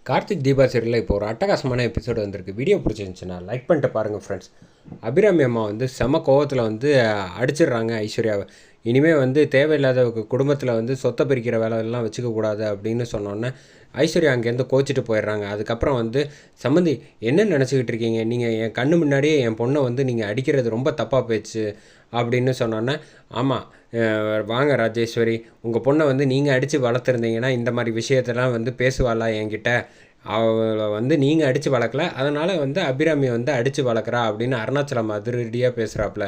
கார்த்திக் தீபா சீரியலில் இப்போ ஒரு அட்டகாசமான எபிசோடு வந்திருக்கு. வீடியோ பிடிச்சிருந்துச்சுன்னா லைக் பண்ணிட்டு பாருங்கள் ஃப்ரெண்ட்ஸ். அபிராமி அம்மா வந்து செம கோவத்தில் வந்து அடிச்சிடுறாங்க ஐஸ்வர்யாவை. இனிமேல் வந்து தேவையில்லாத குடும்பத்தில் வந்து சொத்தை பிரிக்கிற வேலையெல்லாம் வச்சுக்கக்கூடாது அப்படின்னு சொன்னோன்னே ஐஸ்வர்யா அங்கேருந்து கோச்சிட்டு போயிடுறாங்க. அதுக்கப்புறம் வந்து சம்மந்தி என்ன நினச்சிக்கிட்டு இருக்கீங்க, நீங்கள் என் கண்ணு முன்னாடியே என் பொண்ணை வந்து நீங்கள் அடிக்கிறது ரொம்ப தப்பாக போயிடுச்சு அப்படின்னு சொன்னோன்னே, ஆமாம் வாங்க ராஜேஸ்வரி, உங்கள் பொண்ணை வந்து நீங்கள் அடித்து வளர்த்துருந்தீங்கன்னா இந்த மாதிரி விஷயத்தெல்லாம் வந்து பேசுவாளா என்கிட்ட, அவளை வந்து நீங்கள் அடித்து வளர்க்கல, அதனால் வந்து அபிராமி வந்து அடித்து வளர்க்குறா அப்படின்னு அருணாச்சலம் அதிரடியாக பேசுகிறாப்புல.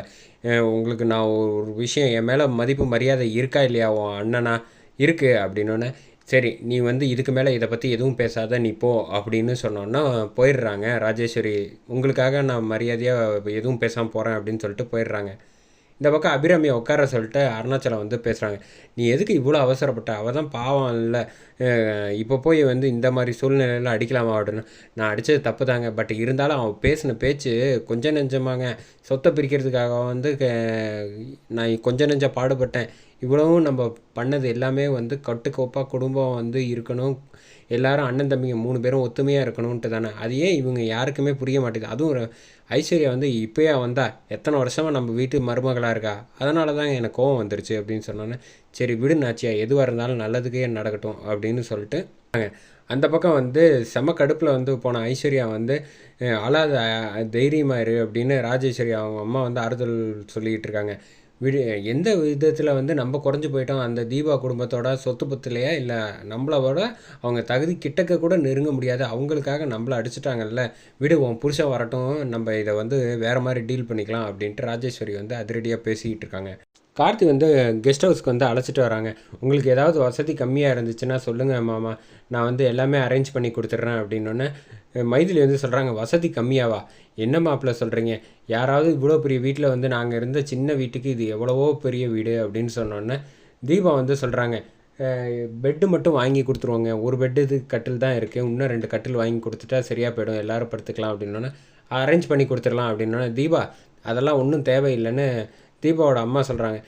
உங்களுக்கு நான் ஒரு விஷயம், என் மேலே மதிப்பு மரியாதை இருக்கா இல்லையா உன் அண்ணனா, இருக்குது அப்படின்னோடனே, சரி நீ வந்து இதுக்கு மேலே இதை பற்றி எதுவும் பேசாத நீ போ அப்படின்னு சொன்னோன்னா போயிடுறாங்க. ராஜேஸ்வரி உங்களுக்காக நான் மரியாதையாக எதுவும் பேசாமல் போகிறேன் அப்படின்னு சொல்லிட்டு போயிடுறாங்க. இந்த பக்கம் அபிராமியை உட்கார சொல்லிட்டு அருணாச்சலம் வந்து பேசுகிறாங்க. நீ எதுக்கு இவ்வளோ அவசரப்பட்ட, அவள் தான் பாவம் இல்லை, இப்போ போய் வந்து இந்த மாதிரி சூழ்நிலையில் அடிக்கலாமா அப்படின்னு. நான் அடித்தது தப்பு தாங்க, பட் இருந்தாலும் அவன் பேசின பேச்சு கொஞ்சம் நெஞ்சமாங்க. சொத்தை பிரிக்கிறதுக்காக வந்து நான் கொஞ்சம் நெஞ்சம் பாடுபட்டேன். இவ்வளவும் நம்ம பண்ணது எல்லாமே வந்து கட்டுக்கோப்பாக குடும்பம் வந்து இருக்கணும், எல்லாரும் அண்ணன் தம்பிங்க 3 பேரும் ஒத்துமையாக இருக்கணும்ன்ட்டு தானே. அது ஏன் இவங்க யாருக்குமே புரிய மாட்டேங்குது. அதுவும் ஐஸ்வர்யா வந்து இப்போயே வந்தா, எத்தனை வருஷமாக நம்ம வீட்டு மருமகளாக இருக்கா, அதனால தான் எனக்கு கோவம் வந்துருச்சு அப்படின்னு சொன்னோன்னே, சரி விடு நாச்சியா, எதுவாக இருந்தாலும் நல்லதுக்கே நடக்கட்டும் அப்படின்னு சொல்லிட்டு அந்த பக்கம் வந்து செம கடுப்பில் வந்து போன ஐஸ்வர்யா வந்து அழாத, தைரியமாக இரு அப்படின்னு ராஜேஸ்வரி அவங்க அம்மா வந்து ஆறுதல் சொல்லிக்கிட்டு இருக்காங்க. எந்த விதத்தில் வந்து நம்ம குறைஞ்சி போயிட்டோம், அந்த தீபா குடும்பத்தோட சொத்து பத்துலையா, இல்லை நம்மளோட அவங்க தகுதி கிட்டக்க கூட நெருங்க முடியாது, அவங்களுக்காக நம்மளை அடிச்சிட்டாங்கல்ல, விடு உன் புருஷன் வரட்டும், நம்ம இதை வந்து வேறு மாதிரி டீல் பண்ணிக்கலாம் அப்படின்ட்டு ராஜேஸ்வரி வந்து அதிரடியாக பேசிக்கிட்டு இருக்காங்க. கார்த்தி வந்து கெஸ்ட் ஹவுஸ்க்கு வந்து அழைச்சிட்டு வராங்க. உங்களுக்கு ஏதாவது வசதி கம்மியாக இருந்துச்சுன்னா சொல்லுங்கள் மாமா, நான் வந்து எல்லாமே அரேஞ்ச் பண்ணி கொடுத்துட்றேன் அப்படின்னோடனே மைதிலி வந்து சொல்கிறாங்க, வசதி கம்மியாவா, என்ன மாப்பிள்ள சொல்கிறீங்க, யாராவது இவ்வளோ பெரிய வீட்டில் வந்து நாங்கள் இருந்த சின்ன வீட்டுக்கு இது எவ்வளவோ பெரிய வீடு அப்படின்னு சொன்னோன்னே தீபா வந்து சொல்கிறாங்க, பெட்டு மட்டும் வாங்கி கொடுத்துருவோங்க, ஒரு பெட்டு இது கட்டில் தான் இருக்குது, இன்னும் 2 கட்டில் வாங்கி கொடுத்துட்டா சரியாக போயிடும், எல்லோரும் படுத்துக்கலாம் அப்படின்னோன்னே அரேஞ்ச் பண்ணி கொடுத்துடலாம் அப்படின்னோடனே தீபா அதெல்லாம் ஒன்றும் தேவையில்லைன்னு தீபாவோட அம்மா சொல்கிறாங்க.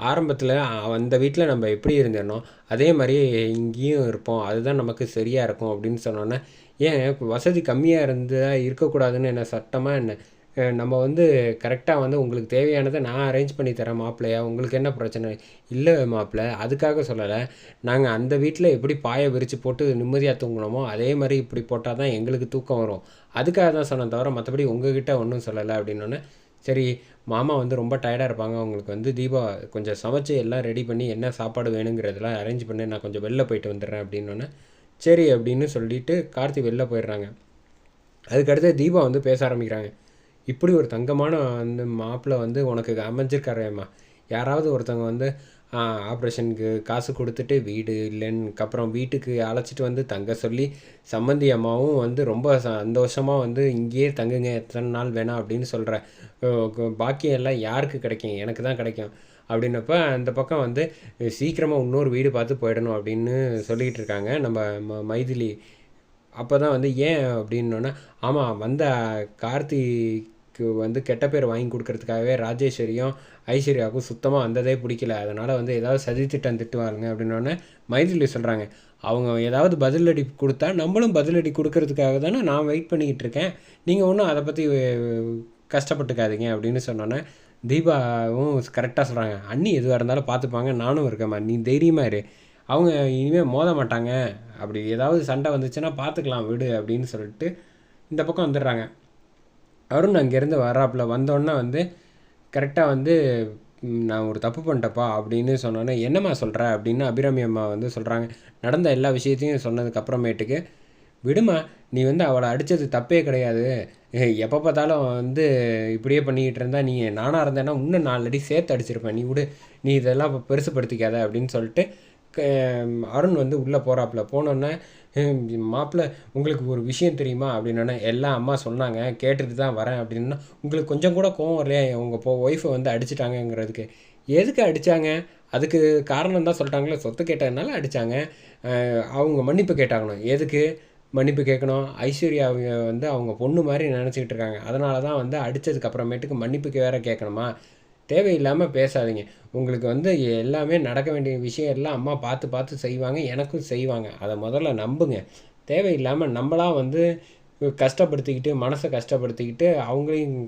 ஆரம்பத்தில் அந்த வீட்டில் நம்ம எப்படி இருந்தேனோ அதே மாதிரி இங்கேயும் இருப்போம், அதுதான் நமக்கு சரியாக இருக்கும் அப்படின்னு சொன்னோன்னே, ஏன் வசதி கம்மியாக இருந்தால் இருக்கக்கூடாதுன்னு என்ன சட்டமாக என்ன, நம்ம வந்து கரெக்டாக வந்து உங்களுக்கு தேவையானதை நான் அரேஞ்ச் பண்ணி தரேன் மாப்பிள்ளையா, உங்களுக்கு என்ன பிரச்சனை, இல்லை மாப்பிள்ளை அதுக்காக சொல்லலை, நாங்கள் அந்த வீட்டில் எப்படி பாயை விரித்து போட்டு நிம்மதியாக தூங்கினோமோ அதே மாதிரி இப்படி போட்டால் தான் எங்களுக்கு தூக்கம் வரும், அதுக்காக தான் சொன்னேன் தவிர மற்றபடி உங்ககிட்ட ஒன்றும் சொல்லலை அப்படின்னோடனே, சரி மாமா வந்து ரொம்ப டயர்டாக இருப்பாங்க, அவங்களுக்கு வந்து தீபா கொஞ்சம் சமைச்சு எல்லாம் ரெடி பண்ணி என்ன சாப்பாடு வேணுங்கிறதெல்லாம் அரேஞ்ச் பண்ணி நான் கொஞ்சம் வெளில போயிட்டு வந்துடுறேன் அப்படின்னோடனே சரி அப்படின்னு சொல்லிட்டு கார்த்தி வெளில போயிடுறாங்க. அதுக்கடுத்து தீபா வந்து பேச ஆரம்பிக்கிறாங்க. இப்படி ஒரு தங்கமான அந்த மாப்பிள்ளை வந்து உனக்கு அமைஞ்சிருக்காரேம்மா, யாராவது ஒருத்தவங்க வந்து ஆப்ரேஷனுக்கு காசு கொடுத்துட்டு வீடு இல்லைன்னு வீட்டுக்கு அழைச்சிட்டு வந்து தங்க சொல்லி, சம்மந்தி அம்மாவும் வந்து ரொம்ப சந்தோஷமாக வந்து இங்கேயே தங்குங்க எத்தனை நாள் வேணாம் அப்படின்னு சொல்கிற பாக்கியம் எல்லாம் யாருக்கு கிடைக்கும், எனக்கு தான் கிடைக்கும் அப்படின்னப்ப அந்த பக்கம் வந்து சீக்கிரமாக இன்னொரு வீடு பார்த்து போயிடணும் அப்படின்னு சொல்லிக்கிட்டு இருக்காங்க நம்ம மைதிலி. அப்போ தான் வந்து ஏன் அப்படின்னோன்னா, ஆமாம் வந்த கார்த்திக்கு வந்து கெட்ட பேர் வாங்கி கொடுக்கறதுக்காகவே ராஜேஸ்வரியும் ஐஸ்வர்யாவுக்கும் சுத்தமாக வந்ததே பிடிக்கல, அதனால் வந்து ஏதாவது சதித்திட்டம் திட்டுவாருங்க அப்படின்னோடனே மைதிலி சொல்கிறாங்க, அவங்க ஏதாவது பதிலடி கொடுத்தா நம்மளும் பதிலடி கொடுக்கறதுக்காக தானே நான் வெயிட் பண்ணிக்கிட்டு இருக்கேன், நீங்கள் ஒன்றும் அதை பற்றி கஷ்டப்பட்டுக்காதீங்க அப்படின்னு சொன்னோன்னே தீபாவும் கரெக்டாக சொல்கிறாங்க, அண்ணி எதுவாக இருந்தாலும் பார்த்துப்பாங்க, நானும் இருக்கேம்மா, நீ தைரியமாக இரு, அவங்க இனிமேல் மோத மாட்டாங்க, அப்படி ஏதாவது சண்டை வந்துச்சுன்னா பார்த்துக்கலாம் விடு அப்படின்னு சொல்லிட்டு இந்த பக்கம் வந்துடுறாங்க. அருண் அங்கேருந்து வர்றாப்புல வந்தோடனே வந்து கரெக்டாக வந்து நான் ஒரு தப்பு பண்ணிட்டப்பா அப்படின்னு சொன்னோன்னே, என்னம்மா சொல்கிற அப்படின்னு அபிராமி அம்மா வந்து சொல்கிறாங்க. நடந்த எல்லா விஷயத்தையும் சொன்னதுக்கப்புறமேட்டுக்கு, விடுமா நீ வந்து அவளை அடித்தது தப்பே கிடையாது, எப்போ பார்த்தாலும் வந்து இப்படியே பண்ணிக்கிட்டு இருந்தால், நீ நானாக இருந்தேன்னா இன்னும் 4 அடி சேர்த்து அடிச்சிருப்பேன், நீ விடு, நீ இதெல்லாம் இப்போ பெருசுப்படுத்திக்காத அப்படின்னு சொல்லிட்டு அருண் வந்து உள்ளே போகிறாப்புல. போனோன்னே மாப்பிள்ளை உங்களுக்கு ஒரு விஷயம் தெரியுமா அப்படின்னோடனே, எல்லாம் அம்மா சொன்னாங்க கேட்டுட்டு தான் வரேன் அப்படின்னா, உங்களுக்கு கொஞ்சம் கூட கோவம் வரலையா உங்கள் ஒய்ஃபை வந்து அடிச்சிட்டாங்கங்கிறதுக்கு, எதுக்கு அடித்தாங்க, அதுக்கு காரணம் தான் சொல்லிட்டாங்களே, சொத்து கேட்டதுனால அடித்தாங்க, அவங்க மன்னிப்பு கேட்டாங்கணும், எதுக்கு மன்னிப்பு கேட்கணும், ஐஸ்வர்யாவை வந்து அவங்க பொண்ணு மாதிரி நினச்சிக்கிட்டு இருக்காங்க, அதனால தான் வந்து அடித்ததுக்கு அப்புறமேட்டுக்கு மன்னிப்புக்கு வேறு கேட்கணுமா, தேவையில்லாமல் பேசாதீங்க, உங்களுக்கு வந்து எல்லாமே நடக்க வேண்டிய விஷயம் எல்லாம் அம்மா பார்த்து பார்த்து செய்வாங்க, எனக்கும் செய்வாங்க, அதை முதல்ல நம்புங்க, தேவையில்லாமல் நம்மளாம் வந்து கஷ்டப்படுத்திக்கிட்டு மனசை கஷ்டப்படுத்திக்கிட்டு அவங்களையும்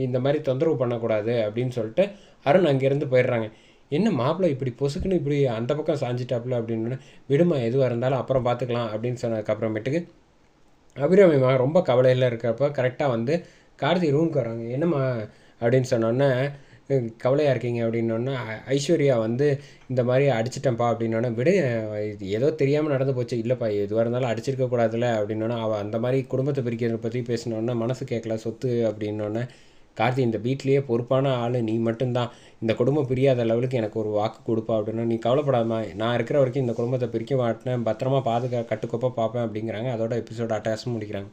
இந்த மாதிரி தொந்தரவு பண்ணக்கூடாது அப்படின்னு சொல்லிட்டு அருண் அங்கேருந்து போயிடுறாங்க. என்ன மாப்பிள்ளை இப்படி பொசுக்குன்னு இப்படி அந்த பக்கம் சாஞ்சிட்டாப்புல அப்படின்னு, விடுமா எதுவாக இருந்தாலும் அப்புறம் பார்த்துக்கலாம் அப்படின்னு சொன்னதுக்கப்புறமேட்டுக்கு அபிராமிமா ரொம்ப கவலையில் இருக்கிறப்ப கரெக்டாக வந்து கார்த்தி ரூமுக்கு வராங்க. என்னம்மா அப்படின்னு சொன்னோன்னே, கவலையாக இருக்கீங்க அப்படின்னோடனே ஐஸ்வர்யா வந்து இந்த மாதிரி அடிச்சிட்டேன்ப்பா அப்படின்னோடனே, விடு இது ஏதோ தெரியாமல் நடந்து போச்சு, இல்லைப்பா எதுவாக இருந்தாலும் அடிச்சிருக்க கூடாதுல்ல அப்படின்னோடனே, அவள் அந்த மாதிரி குடும்பத்தை பிரிக்கிறத பற்றி பேசினோடனே மனசு கேட்கல சொத்து அப்படின்னோடனே, கார்த்தி இந்த வீட்லேயே பொறுப்பான ஆள் நீ மட்டும்தான், இந்த குடும்பம் பிரியாத லெவலுக்கு எனக்கு ஒரு வாக்கு கொடுப்பா அப்படின்னா, நீ கவலைப்படாமா நான் இருக்கிற வரைக்கும் இந்த குடும்பத்தை பிரிக்க மாட்டேன், பத்திரமா கட்டுக்கோப்பாக பார்ப்பேன் அப்படிங்கிறாங்க. அதோட எபிசோட அட்டாச்சும் முடிக்கிறாங்க.